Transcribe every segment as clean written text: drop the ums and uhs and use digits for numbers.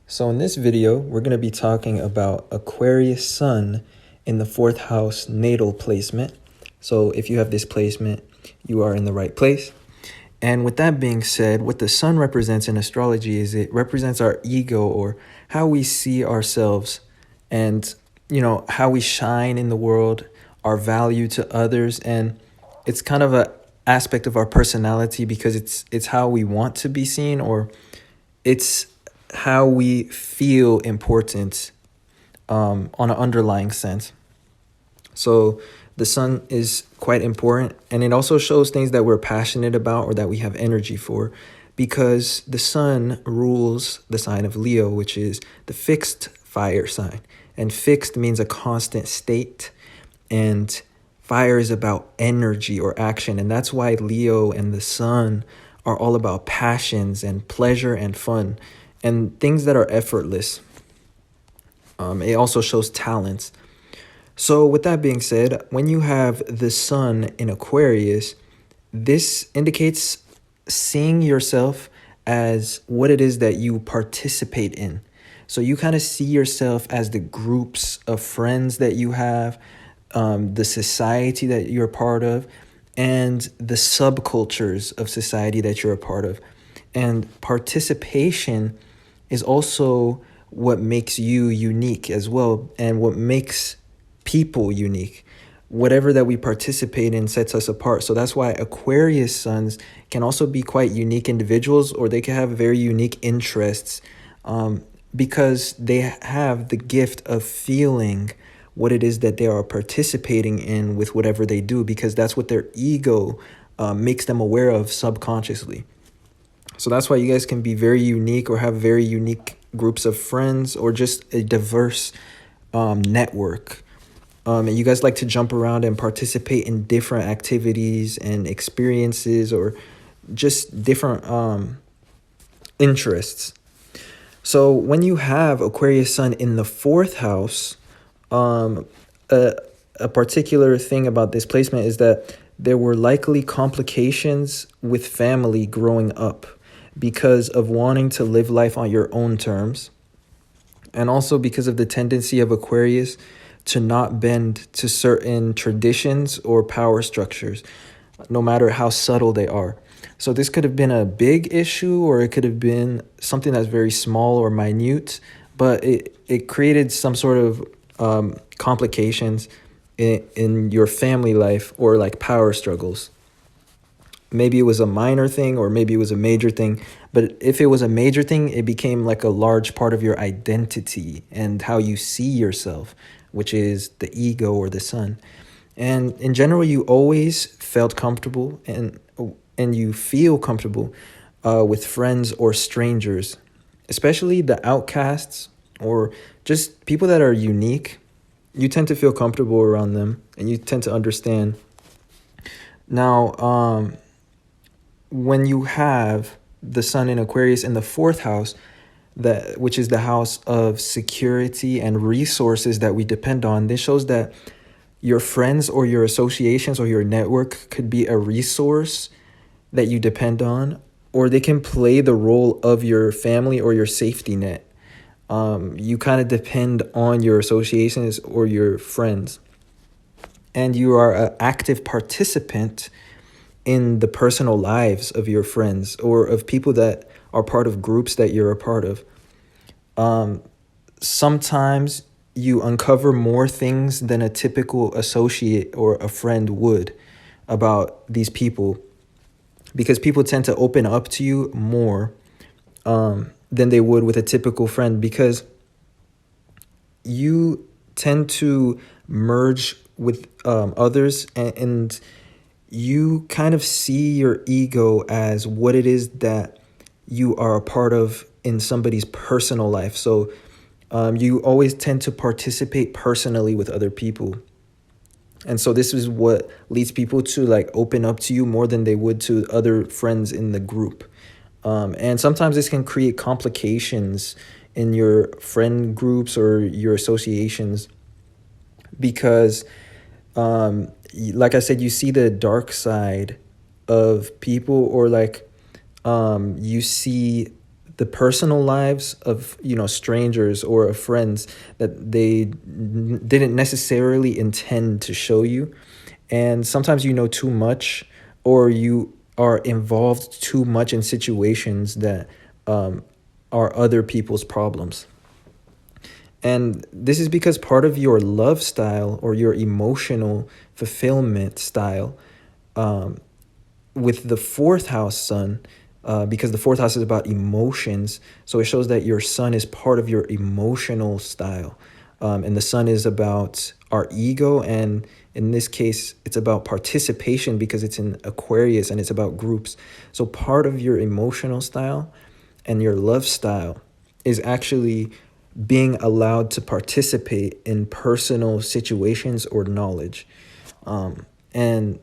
So in this video, we're going to be talking about Aquarius Sun in the 4th house natal placement. So if you have this placement, you are in the right place. And with that being said, what the sun represents in astrology is it represents our ego, or how we see ourselves and, how we shine in the world, our value to others. And it's kind of a aspect of our personality because it's how we want to be seen, or it's how we feel important on an underlying sense. So the sun is quite important, and it also shows things that we're passionate about or that we have energy for, because the sun rules the sign of Leo, which is the fixed fire sign. And fixed means a constant state, and fire is about energy or action. And that's why Leo and the sun are all about passions and pleasure and fun and things that are effortless. It also shows talents. So with that being said, when you have the sun in Aquarius, this indicates seeing yourself as what it is that you participate in. So you kind of see yourself as the groups of friends that you have, the society that you're a part of, and the subcultures of society that you're a part of. And participation is also what makes you unique as well, and what makes people unique. Whatever that we participate in sets us apart. So that's why Aquarius suns can also be quite unique individuals, or they can have very unique interests, because they have the gift of feeling what it is that they are participating in with whatever they do, because that's what their ego makes them aware of subconsciously. So that's why you guys can be very unique, or have very unique groups of friends, or just a diverse network. And you guys like to jump around and participate in different activities and experiences, or just different interests. So when you have Aquarius sun in the 4th house, a particular thing about this placement is that there were likely complications with family growing up because of wanting to live life on your own terms, and also because of the tendency of Aquarius to not bend to certain traditions or power structures, no matter how subtle they are. So this could have been a big issue, or it could have been something that's very small or minute, but it created some sort of complications in your family life, or like power struggles. Maybe it was a minor thing, or maybe it was a major thing. But if it was a major thing, it became like a large part of your identity and how you see yourself, which is the ego or the sun. And in general, you always felt comfortable and you feel comfortable with friends or strangers, especially the outcasts or just people that are unique. You tend to feel comfortable around them, and you tend to understand. Now, when you have the sun in Aquarius in the 4th house, which is the house of security and resources that we depend on, this shows that your friends or your associations or your network could be a resource that you depend on, or they can play the role of your family or your safety net. You kind of depend on your associations or your friends, and you are an active participant in the personal lives of your friends, or of people that are part of groups that you're a part of. Sometimes you uncover more things than a typical associate or a friend would about these people, because people tend to open up to you more than they would with a typical friend, because you tend to merge with others, and you kind of see your ego as what it is that you are a part of in somebody's personal life. So you always tend to participate personally with other people. And so this is what leads people to like open up to you more than they would to other friends in the group. And sometimes this can create complications in your friend groups or your associations, because like I said, you see the dark side of people, or like you see the personal lives of, strangers or of friends that they didn't necessarily intend to show you. And sometimes you know too much, or you are involved too much in situations that are other people's problems. And this is because part of your love style or your emotional fulfillment style, with the fourth house sun, because the fourth house is about emotions. So it shows that your sun is part of your emotional style. And the sun is about our ego. And in this case, it's about participation because it's in Aquarius and it's about groups. So part of your emotional style and your love style is actually being allowed to participate in personal situations or knowledge. And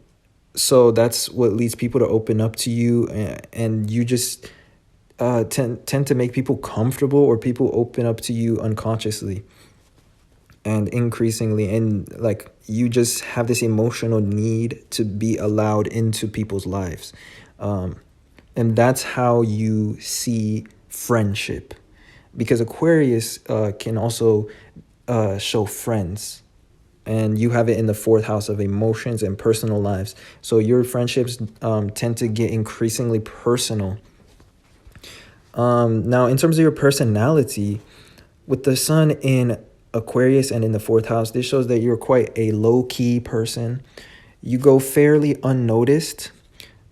so that's what leads people to open up to you, and you just tend to make people comfortable, or people open up to you unconsciously and increasingly. And like, you just have this emotional need to be allowed into people's lives. And that's how you see friendship, because Aquarius can also show friends. And you have it in the fourth house of emotions and personal lives. So your friendships tend to get increasingly personal. Now, in terms of your personality, with the sun in Aquarius and in the fourth house, this shows that you're quite a low-key person. You go fairly unnoticed,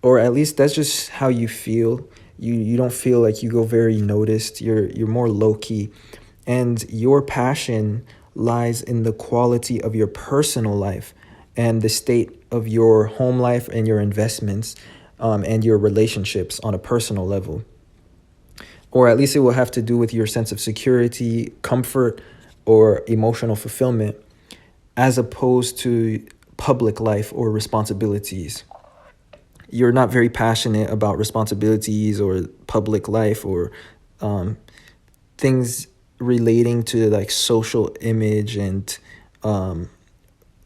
or at least that's just how you feel. You don't feel like you go very noticed. You're more low-key. And your passion lies in the quality of your personal life and the state of your home life and your investments, and your relationships on a personal level. Or at least it will have to do with your sense of security, comfort, or emotional fulfillment, as opposed to public life or responsibilities. You're not very passionate about responsibilities or public life, or things relating to like social image and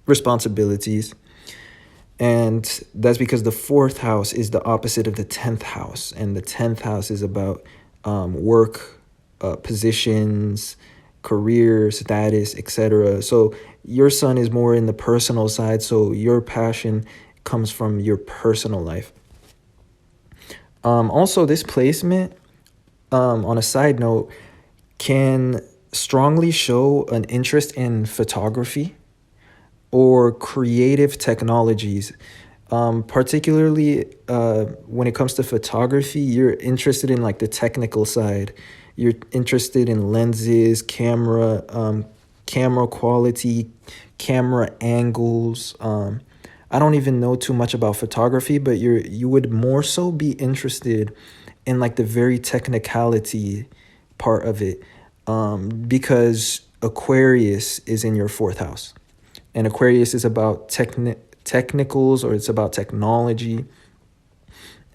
responsibilities. And that's because the fourth house is the opposite of the 10th house. And the 10th house is about work, positions, career, status, etc. So your sun is more in the personal side. So your passion comes from your personal life. Also, this placement, on a side note, can strongly show an interest in photography or creative technologies. Particularly when it comes to photography, you're interested in like the technical side. You're interested in lenses, camera quality, camera angles. I don't even know too much about photography, but you would more so be interested in like the very technicality part of it, because Aquarius is in your fourth house, and Aquarius is about technicals, or it's about technology.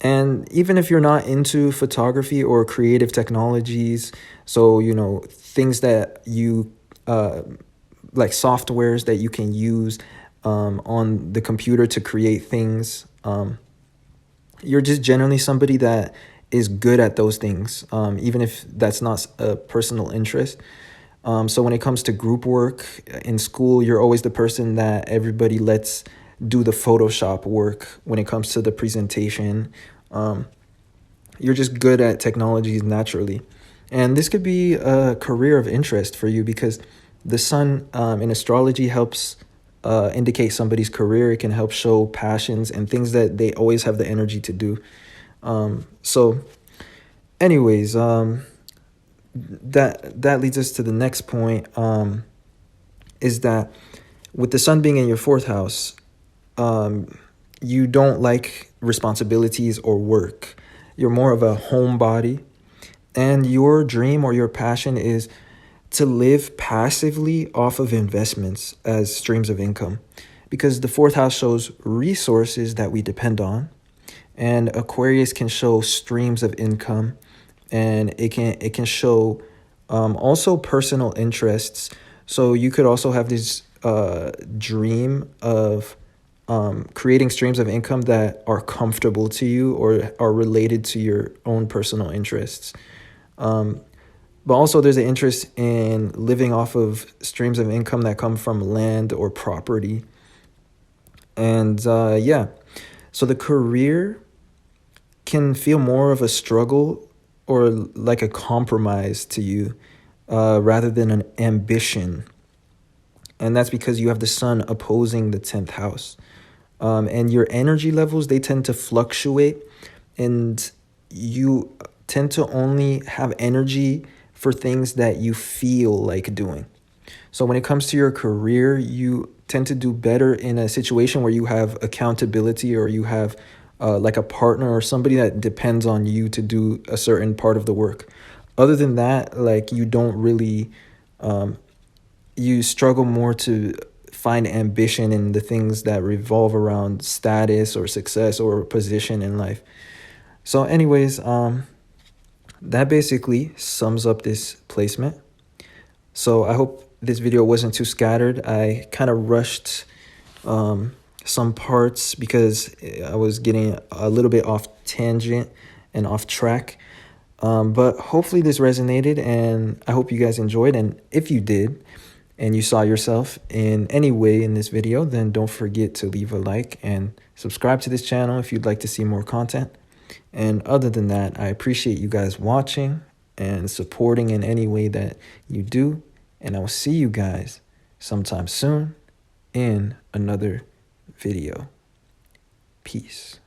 And even if you're not into photography or creative technologies, so things that you like softwares that you can use on the computer to create things, you're just generally somebody that is good at those things, even if that's not a personal interest. So when it comes to group work in school, you're always the person that everybody lets do the Photoshop work when it comes to the presentation. You're just good at technologies naturally. And this could be a career of interest for you, because the sun in astrology helps indicate somebody's career. It can help show passions and things that they always have the energy to do. So anyways, that leads us to the next point, is that with the sun being in your fourth house, you don't like responsibilities or work. You're more of a homebody, and your dream or your passion is to live passively off of investments as streams of income, because the fourth house shows resources that we depend on. And Aquarius can show streams of income, and it can show also personal interests. So you could also have this dream of creating streams of income that are comfortable to you or are related to your own personal interests. But also there's an interest in living off of streams of income that come from land or property. And yeah, so the career can feel more of a struggle or like a compromise to you rather than an ambition. And that's because you have the sun opposing the 10th house. And your energy levels, they tend to fluctuate, and you tend to only have energy for things that you feel like doing. So when it comes to your career, you tend to do better in a situation where you have accountability, or you have like a partner or somebody that depends on you to do a certain part of the work. Other than that, like, you don't really, you struggle more to find ambition in the things that revolve around status or success or position in life. So anyways, that basically sums up this placement. So I hope this video wasn't too scattered. I kind of rushed some parts because I was getting a little bit off tangent and off track. But hopefully this resonated, and I hope you guys enjoyed. And if you did, and you saw yourself in any way in this video, then don't forget to leave a like and subscribe to this channel if you'd like to see more content. And other than that, I appreciate you guys watching and supporting in any way that you do. And I will see you guys sometime soon in another video. Peace.